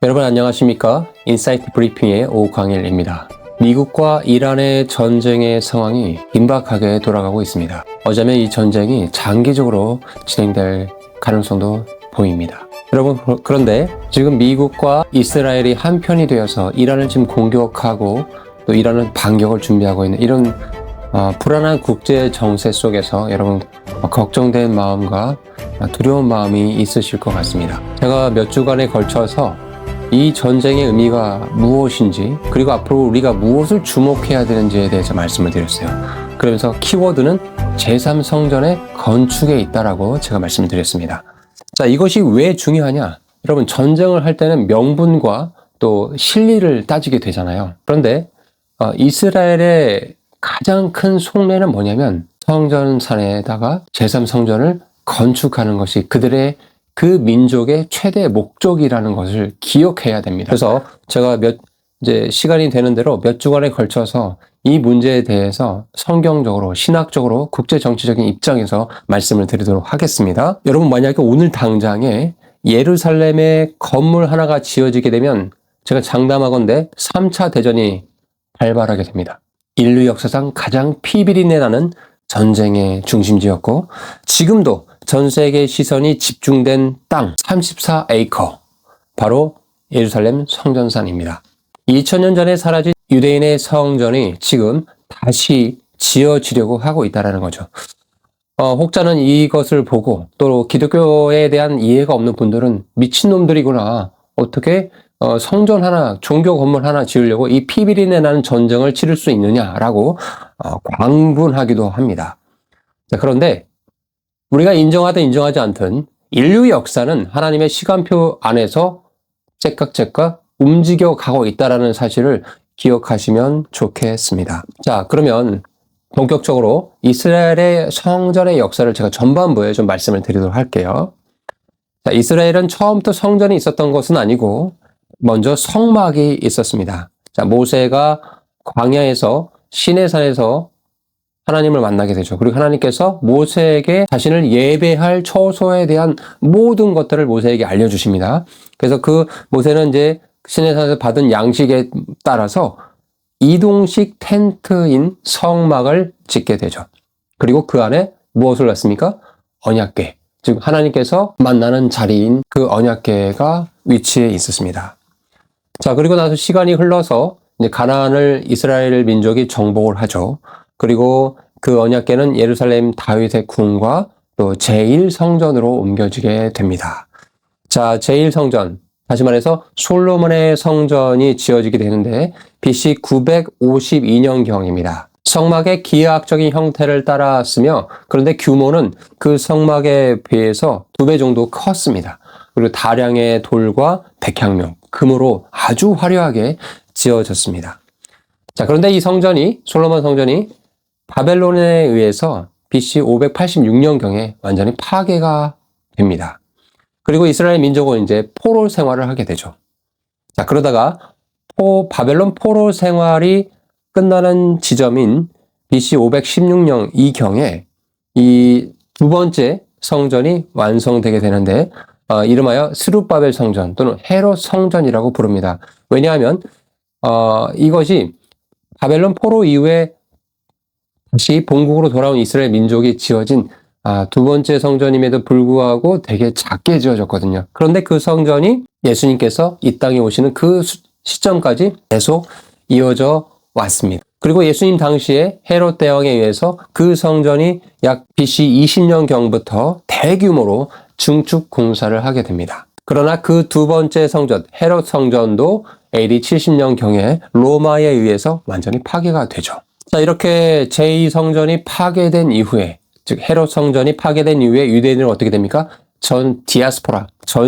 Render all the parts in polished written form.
여러분 안녕하십니까? 인사이트 브리핑의 오광일입니다. 미국과 이란의 전쟁의 상황이 긴박하게 돌아가고 있습니다. 어쩌면 이 전쟁이 장기적으로 진행될 가능성도 보입니다. 여러분, 그런데 지금 미국과 이스라엘이 한편이 되어서 이란을 지금 공격하고 또 이란은 반격을 준비하고 있는 이런 불안한 국제 정세 속에서 여러분 걱정된 마음과 두려운 마음이 있으실 것 같습니다. 제가 몇 주간에 걸쳐서 이 전쟁의 의미가 무엇인지, 그리고 앞으로 우리가 무엇을 주목해야 되는지에 대해서 말씀을 드렸어요. 그러면서 키워드는 제3성전의 건축에 있다라고 제가 말씀을 드렸습니다. 자, 이것이 왜 중요하냐? 여러분, 전쟁을 할 때는 명분과 또 실리를 따지게 되잖아요. 그런데 이스라엘의 가장 큰 속내는 뭐냐면 성전산에다가 제3성전을 건축하는 것이 그들의 그 민족의 최대 목적이라는 것을 기억해야 됩니다. 그래서 제가 이제 시간이 되는 대로 몇 주간에 걸쳐서 이 문제에 대해서 성경적으로, 신학적으로, 국제정치적인 입장에서 말씀을 드리도록 하겠습니다. 여러분, 만약에 오늘 당장에 예루살렘에 건물 하나가 지어지게 되면 제가 장담하건대 3차 대전이 발발하게 됩니다. 인류 역사상 가장 피비린내 나는 전쟁의 중심지였고, 지금도 전 세계의 시선이 집중된 땅 34에이커, 바로 예루살렘 성전산입니다. 2000년 전에 사라진 유대인의 성전이 지금 다시 지어지려고 하고 있다는 거죠. 혹자는 이것을 보고 또 기독교에 대한 이해가 없는 분들은 미친놈들이구나. 어떻게 성전 하나, 종교 건물 하나 지으려고 이 피비린내 나는 전쟁을 치를 수 있느냐라고 광분하기도 합니다. 자, 그런데 우리가 인정하든 인정하지 않든 인류의 역사는 하나님의 시간표 안에서 째깍째깍 움직여가고 있다는 사실을 기억하시면 좋겠습니다. 자, 그러면 본격적으로 이스라엘의 성전의 역사를 제가 전반부에 좀 말씀을 드리도록 할게요. 자, 이스라엘은 처음부터 성전이 있었던 것은 아니고 먼저 성막이 있었습니다. 자, 모세가 광야에서 시내산에서 하나님을 만나게 되죠. 그리고 하나님께서 모세에게 자신을 예배할 처소에 대한 모든 것들을 모세에게 알려주십니다. 그래서 그 모세는 이제 시내산에서 받은 양식에 따라서 이동식 텐트인 성막을 짓게 되죠. 그리고 그 안에 무엇을 넣습니까? 언약궤. 즉 하나님께서 만나는 자리인 그 언약궤가 위치해 있었습니다. 자, 그리고 나서 시간이 흘러서 이제 가나안을 이스라엘 민족이 정복을 하죠. 그리고 그 언약궤는 예루살렘 다윗의 궁과 또 제1성전으로 옮겨지게 됩니다. 자, 제1성전, 다시 말해서 솔로몬의 성전이 지어지게 되는데 BC 952년경입니다. 성막의 기하학적인 형태를 따랐으며 그런데 규모는 그 성막에 비해서 2배 정도 컸습니다. 그리고 다량의 돌과 백향명, 금으로 아주 화려하게 지어졌습니다. 자, 그런데 이 성전이, 솔로몬 성전이 바벨론에 의해서 BC 586년경에 완전히 파괴가 됩니다. 그리고 이스라엘 민족은 이제 포로 생활을 하게 되죠. 자, 그러다가 바벨론 포로 생활이 끝나는 지점인 BC 516년 이경에 이 두 번째 성전이 완성되게 되는데 이름하여 스룹바벨 성전 또는 헤롯 성전이라고 부릅니다. 왜냐하면 이것이 바벨론 포로 이후에 다시 본국으로 돌아온 이스라엘 민족이 지어진 두 번째 성전임에도 불구하고 되게 작게 지어졌거든요. 그런데 그 성전이 예수님께서 이 땅에 오시는 그 시점까지 계속 이어져 왔습니다. 그리고 예수님 당시에 헤롯 대왕에 의해서 그 성전이 약 BC 20년경부터 대규모로 증축 공사를 하게 됩니다. 그러나 그 두 번째 성전, 헤롯 성전도 AD 70년경에 로마에 의해서 완전히 파괴가 되죠. 자, 이렇게 제2성전이 파괴된 이후에, 즉 헤롯 성전이 파괴된 이후에 유대인들은 어떻게 됩니까? 전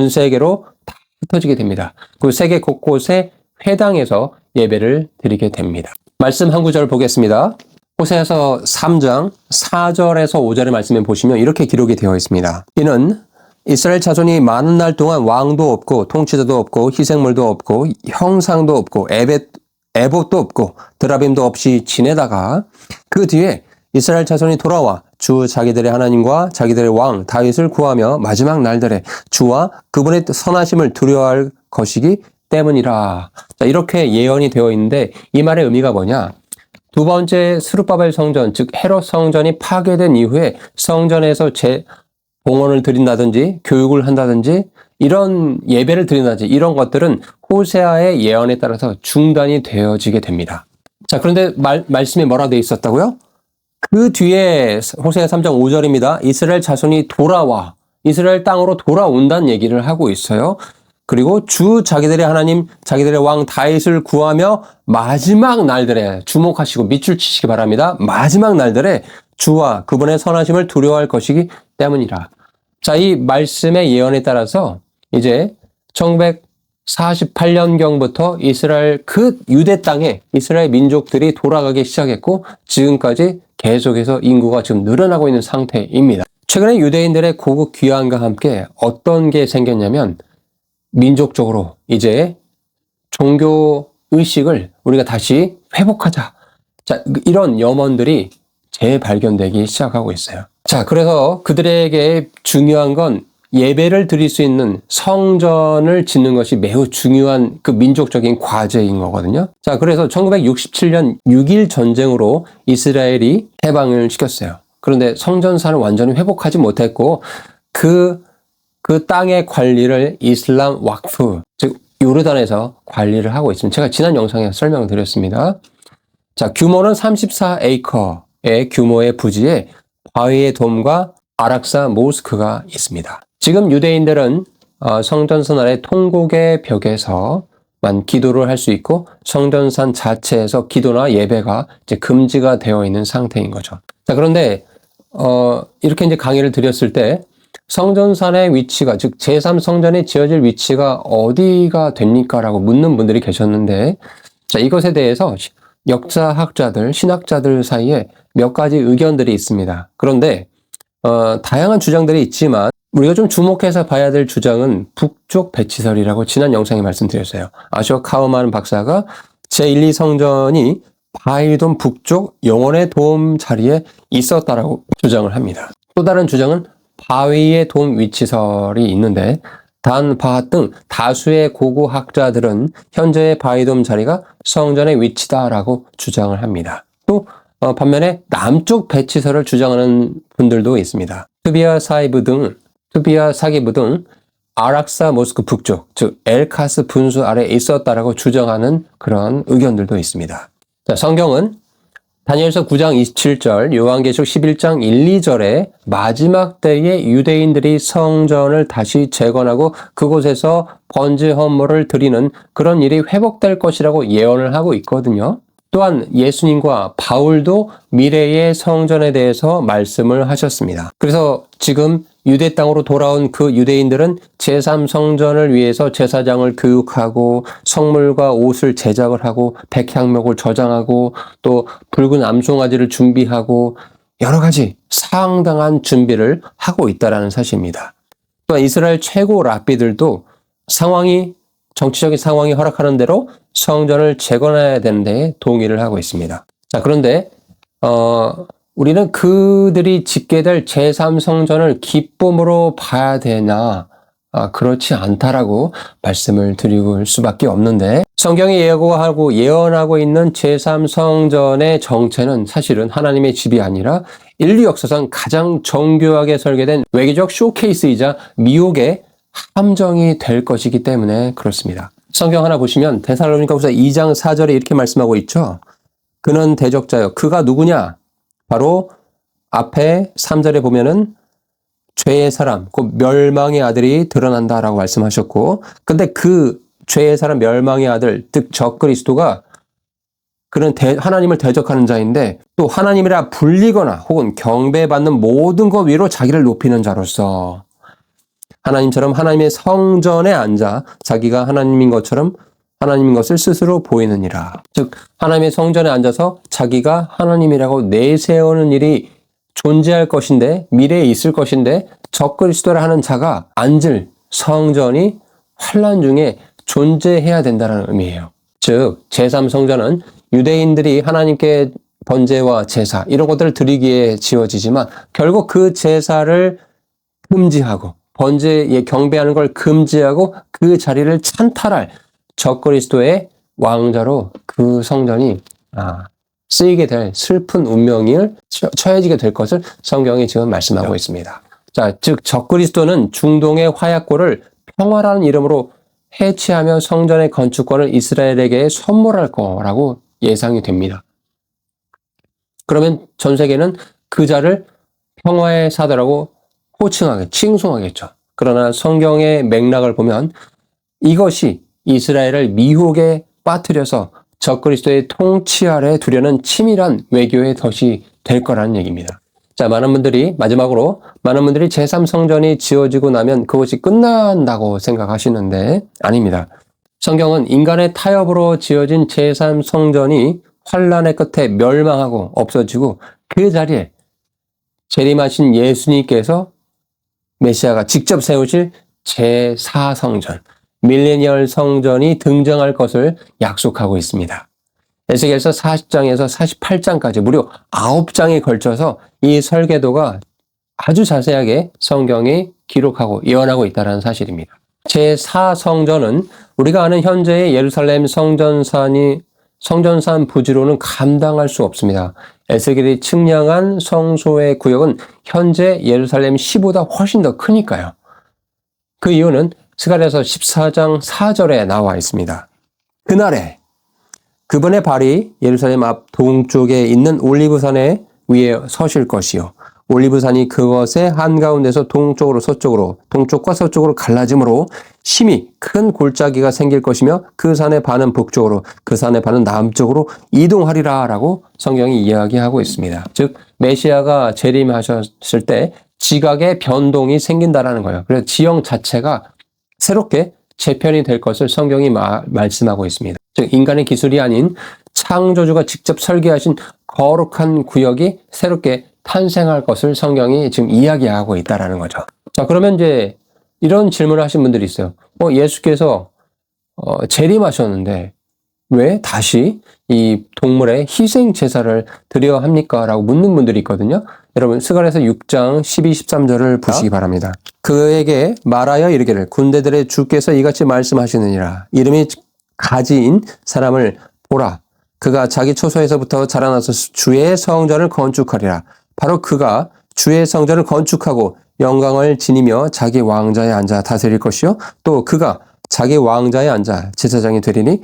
세계로 다 흩어지게 됩니다. 그 세계 곳곳에 회당에서 예배를 드리게 됩니다. 말씀 한 구절 보겠습니다. 호세아서 3장 4절에서 5절의 말씀에 보시면 이렇게 기록이 되어 있습니다. 이는 이스라엘 자손이 많은 날 동안 왕도 없고 통치자도 없고 희생물도 없고 형상도 없고 에봇도 없고 드라빔도 없이 지내다가 그 뒤에 이스라엘 자손이 돌아와 주 자기들의 하나님과 자기들의 왕 다윗을 구하며 마지막 날들에 주와 그분의 선하심을 두려워할 것이기 때문이라. 자, 이렇게 예언이 되어 있는데 이 말의 의미가 뭐냐? 두 번째 스룹바벨 성전, 즉 헤롯 성전이 파괴된 이후에 성전에서 봉헌을 드린다든지 교육을 한다든지 이런 예배를 드린다든지 이런 것들은 호세아의 예언에 따라서 중단이 되어지게 됩니다. 자, 그런데 말씀에 뭐라 되어 있었다고요? 그 뒤에 호세아 3장 5절입니다. 이스라엘 자손이 돌아와 이스라엘 땅으로 돌아온다는 얘기를 하고 있어요. 그리고 주 자기들의 하나님, 자기들의 왕 다윗을 구하며 마지막 날들에 주목하시고 밑줄 치시기 바랍니다. 마지막 날들에 주와 그분의 선하심을 두려워할 것이기 때문이라. 자, 이 말씀의 예언에 따라서 이제 1948년경부터 이스라엘 그 유대 땅에 이스라엘 민족들이 돌아가기 시작했고 지금까지 계속해서 인구가 지금 늘어나고 있는 상태입니다. 최근에 유대인들의 고국 귀환과 함께 어떤 게 생겼냐면 민족적으로 이제 종교 의식을 우리가 다시 회복하자. 자, 이런 염원들이 재발견되기 시작하고 있어요. 자, 그래서 그들에게 중요한 건 예배를 드릴 수 있는 성전을 짓는 것이 매우 중요한 그 민족적인 과제인 거거든요. 자, 그래서 1967년 6.1 전쟁으로 이스라엘이 해방을 시켰어요. 그런데 성전사를 완전히 회복하지 못했고 그 땅의 관리를 이슬람 왁프, 즉 요르단에서 관리를 하고 있습니다. 제가 지난 영상에 설명을 드렸습니다. 자, 규모는 34에이커의 규모의 부지에 바위의 돔과 아락사 모스크가 있습니다. 지금 유대인들은 성전산 아래 통곡의 벽에서만 기도를 할 수 있고 성전산 자체에서 기도나 예배가 이제 금지가 되어 있는 상태인 거죠. 자, 그런데 이렇게 이제 강의를 드렸을 때 성전산의 위치가, 즉 제3성전이 지어질 위치가 어디가 됩니까? 라고 묻는 분들이 계셨는데, 자, 이것에 대해서 역사학자들, 신학자들 사이에 몇 가지 의견들이 있습니다. 그런데 다양한 주장들이 있지만 우리가 좀 주목해서 봐야 될 주장은 북쪽 배치설이라고 지난 영상에 말씀드렸어요. 아쇼 카우만 박사가 제1, 2성전이 바위돔 북쪽 영원의 돔 자리에 있었다라고 주장을 합니다. 또 다른 주장은 바위의 돔 위치설이 있는데 단바핫 등 다수의 고고학자들은 현재의 바위돔 자리가 성전의 위치다라고 주장을 합니다. 또 반면에 남쪽 배치설을 주장하는 분들도 있습니다. 투비아 사기브 등 아락사 모스크 북쪽, 즉 엘카스 분수 아래에 있었다라고 주장하는 그런 의견들도 있습니다. 자, 성경은 다니엘서 9장 27절, 요한계시록 11장 1, 2절에 마지막 때에 유대인들이 성전을 다시 재건하고 그곳에서 번제 헌물을 드리는 그런 일이 회복될 것이라고 예언을 하고 있거든요. 또한 예수님과 바울도 미래의 성전에 대해서 말씀을 하셨습니다. 그래서 지금 유대 땅으로 돌아온 그 유대인들은 제3성전을 위해서 제사장을 교육하고 성물과 옷을 제작을 하고 백향목을 저장하고 또 붉은 암송아지를 준비하고 여러 가지 상당한 준비를 하고 있다는 사실입니다. 또한 이스라엘 최고 랍비들도 정치적인 상황이 허락하는 대로 성전을 재건해야 되는데 동의를 하고 있습니다. 자, 그런데 우리는 그들이 짓게 될 제3성전을 기쁨으로 봐야 되나? 그렇지 않다라고 말씀을 드릴 수밖에 없는데 성경이 예언하고 있는 제3성전의 정체는 사실은 하나님의 집이 아니라 인류 역사상 가장 정교하게 설계된 외교적 쇼케이스이자 미혹의 함정이 될 것이기 때문에 그렇습니다. 성경 하나 보시면 데살로니가후서 2장 4절에 이렇게 말씀하고 있죠. 그는 대적자요. 그가 누구냐? 바로 앞에 3절에 보면은 죄의 사람, 곧 멸망의 아들이 드러난다라고 말씀하셨고, 근데 그 죄의 사람, 멸망의 아들, 즉 적그리스도가 그는 하나님을 대적하는 자인데 또 하나님이라 불리거나 혹은 경배받는 모든 것 위로 자기를 높이는 자로서 하나님처럼 하나님의 성전에 앉아 자기가 하나님인 것처럼 하나님인 것을 스스로 보이느니라. 즉 하나님의 성전에 앉아서 자기가 하나님이라고 내세우는 일이 존재할 것인데 미래에 있을 것인데 적그리스도라 하는 자가 앉을 성전이 환난 중에 존재해야 된다는 의미예요. 즉 제3성전은 유대인들이 하나님께 번제와 제사 이런 것들을 드리기에 지어지지만 결국 그 제사를 금지하고 번제에 경배하는 걸 금지하고 그 자리를 찬탈할 적그리스도의 왕자로 그 성전이 쓰이게 될 슬픈 운명을 처해지게 될 것을 성경이 지금 말씀하고 있습니다. 자, 즉 적그리스도는 중동의 화약고를 평화라는 이름으로 해치하며 성전의 건축권을 이스라엘에게 선물할 거라고 예상이 됩니다. 그러면 전 세계는 그 자를 평화의 사도라고 칭송하겠죠. 그러나 성경의 맥락을 보면 이것이 이스라엘을 미혹에 빠뜨려서 적그리스도의 통치 아래 두려는 치밀한 외교의 덫이 될 거라는 얘기입니다. 자, 마지막으로 많은 분들이 제3성전이 지어지고 나면 그것이 끝난다고 생각하시는데 아닙니다. 성경은 인간의 타협으로 지어진 제3성전이 환란의 끝에 멸망하고 없어지고 그 자리에 재림하신 예수님께서 메시아가 직접 세우실 제4성전, 밀레니얼 성전이 등장할 것을 약속하고 있습니다. 에스겔서 40장에서 48장까지 무려 9장에 걸쳐서 이 설계도가 아주 자세하게 성경이 기록하고 예언하고 있다는 사실입니다. 제4성전은 우리가 아는 현재의 예루살렘 성전산 부지로는 감당할 수 없습니다. 에스겔이 측량한 성소의 구역은 현재 예루살렘 시보다 훨씬 더 크니까요. 그 이유는 스가랴서 14장 4절에 나와 있습니다. 그날에 그분의 발이 예루살렘 앞 동쪽에 있는 올리브산에 위에 서실 것이요. 올리브산이 그것의 한가운데서 동쪽과 서쪽으로 갈라짐으로 심히 큰 골짜기가 생길 것이며 그 산의 반은 북쪽으로 그 산의 반은 남쪽으로 이동하리라 라고 성경이 이야기하고 있습니다. 즉 메시아가 재림하셨을 때 지각의 변동이 생긴다라는 거예요. 그래서 지형 자체가 새롭게 재편이 될 것을 성경이 말씀하고 있습니다. 즉 인간의 기술이 아닌 창조주가 직접 설계하신 거룩한 구역이 새롭게 탄생할 것을 성경이 지금 이야기하고 있다라는 거죠. 자, 그러면 이제 이런 질문을 하신 분들이 있어요. 예수께서 재림하셨는데 왜 다시 이 동물의 희생 제사를 드려야 합니까? 라고 묻는 분들이 있거든요. 여러분 스가랴서 6장 12, 13절을 보시기 바랍니다. 그에게 말하여 이르기를 군대들의 주께서 이같이 말씀하시느니라. 이름이 가지인 사람을 보라. 그가 자기 초소에서부터 자라나서 주의 성전을 건축하리라. 바로 그가 주의 성전을 건축하고 영광을 지니며 자기 왕자에 앉아 다스릴 것이요. 또 그가 자기 왕자에 앉아 제사장이 되리니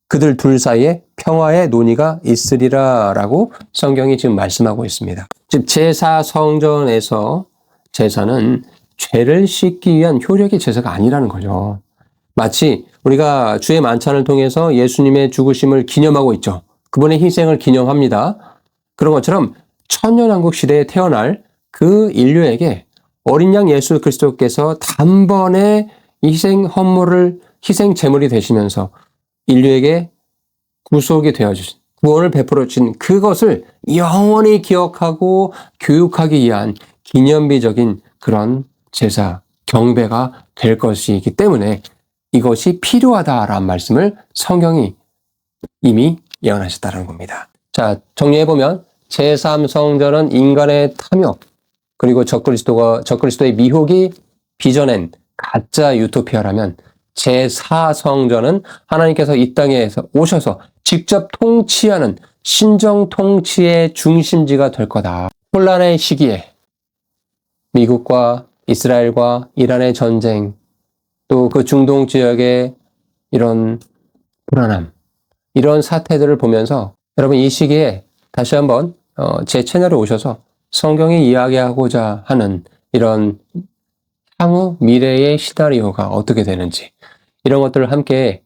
그들 둘 사이에 평화의 논의가 있으리라 라고 성경이 지금 말씀하고 있습니다. 즉 제4성전에서 제사는 죄를 씻기 위한 효력의 제사가 아니라는 거죠. 마치 우리가 주의 만찬을 통해서 예수님의 죽으심을 기념하고 있죠. 그분의 희생을 기념합니다. 그런 것처럼 천년왕국 시대에 태어날 그 인류에게 어린 양 예수 그리스도께서 단번에 희생 제물이 되시면서 인류에게 구속이 되어주신, 구원을 베풀어 주신 그것을 영원히 기억하고 교육하기 위한 기념비적인 그런 제사, 경배가 될 것이기 때문에 이것이 필요하다라는 말씀을 성경이 이미 예언하셨다는 겁니다. 자, 정리해보면 제3성전은 인간의 탐욕, 그리고 적그리스도의 미혹이 빚어낸 가짜 유토피아라면 제4성전은 하나님께서 이 땅에 오셔서 직접 통치하는 신정 통치의 중심지가 될 거다. 혼란의 시기에 미국과 이스라엘과 이란의 전쟁, 또 그 중동 지역의 이런 불안함, 이런 사태들을 보면서 여러분 이 시기에 다시 한번 제 채널에 오셔서 성경이 이야기하고자 하는 이런 향후 미래의 시나리오가 어떻게 되는지 이런 것들을 함께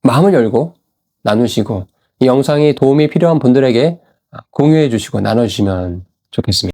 마음을 열고 나누시고 이 영상이 도움이 필요한 분들에게 공유해 주시고 나눠주시면 좋겠습니다.